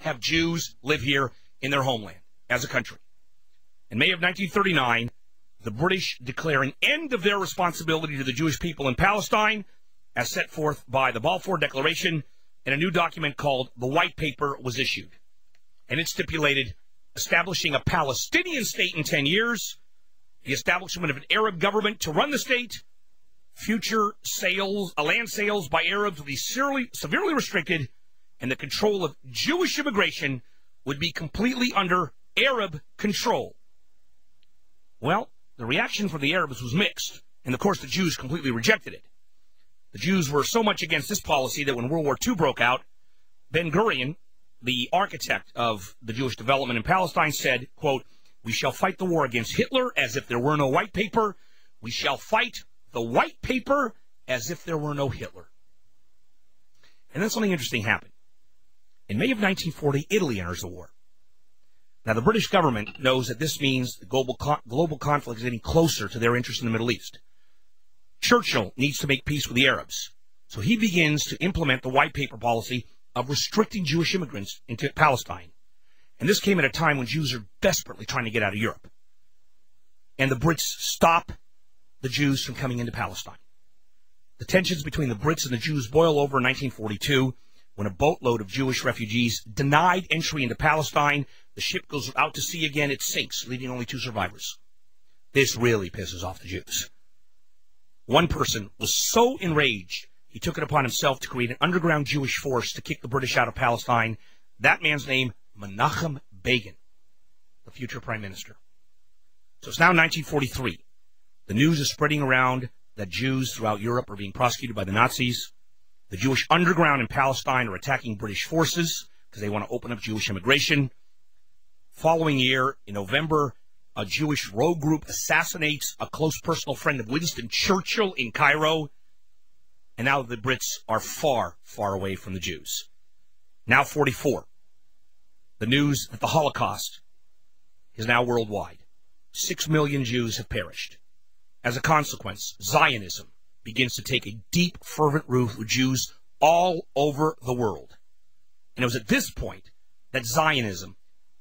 have Jews live here in their homeland as a country. In May of 1939, the British declaring end of their responsibility to the Jewish people in Palestine, as set forth by the Balfour Declaration, and a new document called the White Paper was issued. And it stipulated establishing a Palestinian state in 10 years, the establishment of an Arab government to run the state, future land sales by Arabs would be severely restricted, and the control of Jewish immigration would be completely under Arab control. Well, the reaction from the Arabs was mixed, and of course the Jews completely rejected it. The Jews were so much against this policy that when World War II broke out, Ben-Gurion, the architect of the Jewish development in Palestine, said, quote, "We shall fight the war against Hitler as if there were no white paper. We shall fight the white paper as if there were no Hitler." And then something interesting happened. In May of 1940, Italy enters the war. Now, the British government knows that this means the global conflict is getting closer to their interest in the Middle East. Churchill needs to make peace with the Arabs, so he begins to implement the white paper policy of restricting Jewish immigrants into Palestine. And this came at a time when Jews are desperately trying to get out of Europe. And the Brits stop the Jews from coming into Palestine. The tensions between the Brits and the Jews boil over in 1942 when a boatload of Jewish refugees denied entry into Palestine. The ship goes out to sea again. It sinks, leaving only 2 survivors. This really pisses off the Jews. One person was so enraged, he took it upon himself to create an underground Jewish force to kick the British out of Palestine. That man's name, Menachem Begin, the future prime minister. So it's now 1943. The news is spreading around that Jews throughout Europe are being prosecuted by the Nazis. The Jewish underground in Palestine are attacking British forces because they want to open up Jewish immigration. Following year, in November, a Jewish rogue group assassinates a close personal friend of Winston Churchill in Cairo. And now the Brits are far, far away from the Jews. Now 44. The news that the Holocaust is now worldwide. 6 million Jews have perished. As a consequence, Zionism begins to take a deep, fervent root with Jews all over the world. And it was at this point that Zionism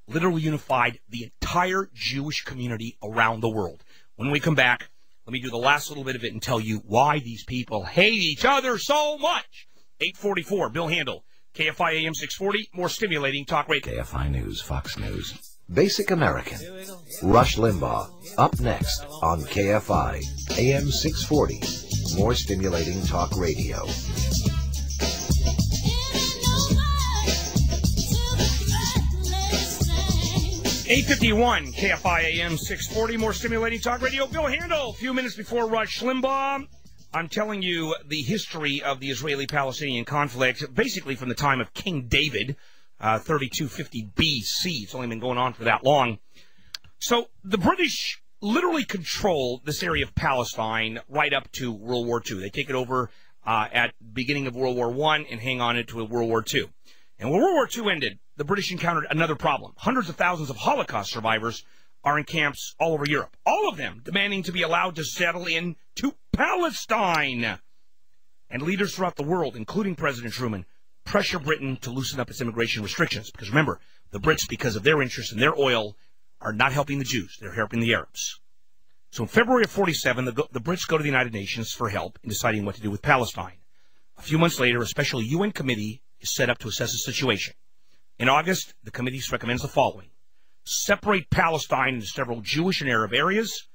literally unified the entire Jewish community around the world. When we come back, let me do the last little bit of it and tell you why these people hate each other so much. 844, Bill Handel, KFI AM 640, more stimulating talk radio. KFI News, Fox News. Basic American. Rush Limbaugh, up next on KFI AM 640, more stimulating talk radio. 851 KFI AM 640, more stimulating talk radio. Bill Handel, a few minutes before Rush Limbaugh. I'm telling you the history of the Israeli-Palestinian conflict, basically from the time of King David, 3250 BC. It's only been going on for that long. So the British literally control this area of Palestine right up to World War II. They take it over at the beginning of World War I and hang on it to World War II. And when World War II ended, the British encountered another problem. Hundreds of thousands of Holocaust survivors are in camps all over Europe, all of them demanding to be allowed to settle into Palestine. And leaders throughout the world, including President Truman, pressure Britain to loosen up its immigration restrictions. Because remember, the Brits, because of their interest in their oil, are not helping the Jews. They're helping the Arabs. So in February of 47, the Brits go to the United Nations for help in deciding what to do with Palestine. A few months later, a special UN committee is set up to assess the situation. In August, the committee recommends the following: separate Palestine into several Jewish and Arab areas,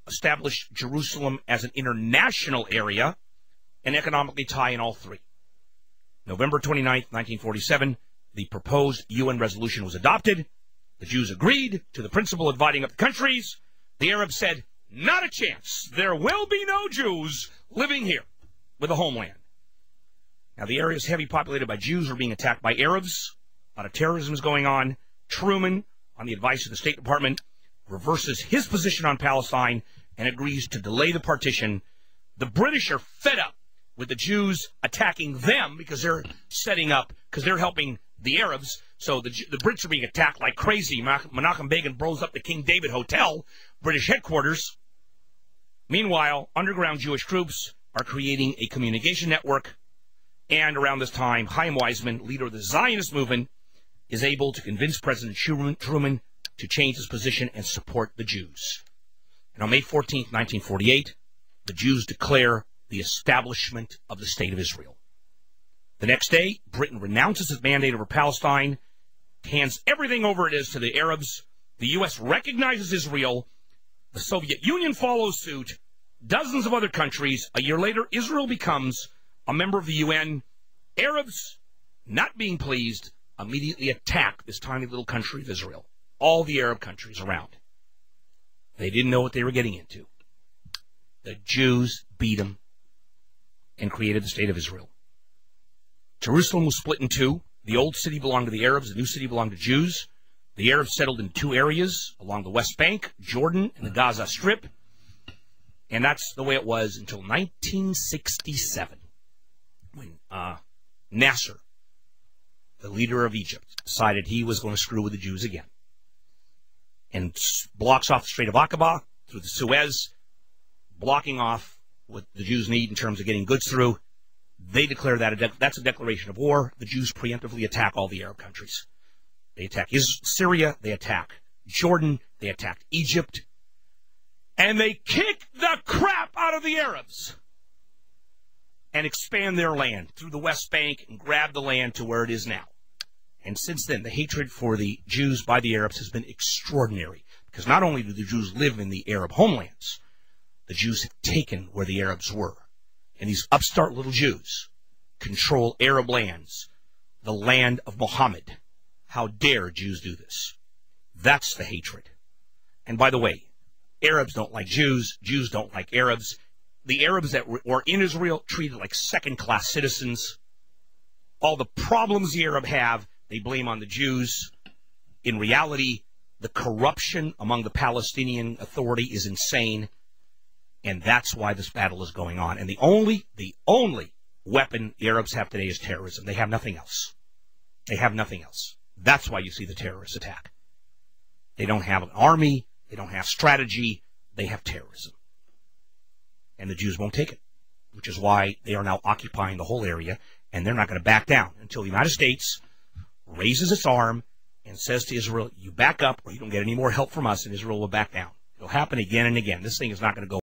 establish Jerusalem as an international area, and economically tie in all three. November 29, 1947, the proposed UN resolution was adopted. The Jews agreed to the principle of dividing up the countries. The Arabs said, not a chance. There will be no Jews living here with a homeland. Now, the area is heavily populated by Jews who are being attacked by Arabs. A lot of terrorism is going on. Truman, on the advice of the State Department, reverses his position on Palestine and agrees to delay the partition. The British are fed up with the Jews attacking them because they're setting up, because they're helping the Arabs. So the Brits are being attacked like crazy. Menachem Begin blows up the King David Hotel, British headquarters. Meanwhile, underground Jewish groups are creating a communication network. And around this time, Chaim Weizmann, leader of the Zionist movement, is able to convince President Truman to change his position and support the Jews. And on May 14, 1948, the Jews declare the establishment of the State of Israel. The next day, Britain renounces its mandate over Palestine, hands everything over it is to the Arabs. The U.S. recognizes Israel. The Soviet Union follows suit. Dozens of other countries. A year later, Israel becomes a member of the UN. Arabs, not being pleased, immediately attack this tiny little country of Israel. All the Arab countries around. They didn't know what they were getting into. The Jews beat them and created the State of Israel. Jerusalem was split in two. The old city belonged to the Arabs. The new city belonged to Jews. The Arabs settled in two areas along the West Bank, Jordan, and the Gaza Strip. And that's the way it was until 1967, when Nasser, the leader of Egypt, decided he was going to screw with the Jews again. And blocks off the Strait of Aqaba through the Suez, blocking off what the Jews need in terms of getting goods through. They declare that's a declaration of war. The Jews preemptively attack all the Arab countries. They attack Syria, they attack Jordan, they attack Egypt, and they kick the crap out of the Arabs and expand their land through the West Bank and grab the land to where it is now. And since then, the hatred for the Jews by the Arabs has been extraordinary, because not only do the Jews live in the Arab homelands, the Jews have taken where the Arabs were. And these upstart little Jews control Arab lands, the land of Muhammad. How dare Jews do this? That's the hatred. And by the way, Arabs don't like Jews. Jews don't like Arabs. The Arabs that were in Israel treated like second-class citizens. All the problems the Arab have, they blame on the Jews. In reality, the corruption among the Palestinian Authority is insane. And that's why this battle is going on. And the only weapon the Arabs have today is terrorism. They have nothing else. They have nothing else. That's why you see the terrorist attack. They don't have an army. They don't have strategy. They have terrorism. And the Jews won't take it, which is why they are now occupying the whole area, and they're not going to back down until the United States raises its arm and says to Israel, you back up or you don't get any more help from us, and Israel will back down. It'll happen again and again. This thing is not going to go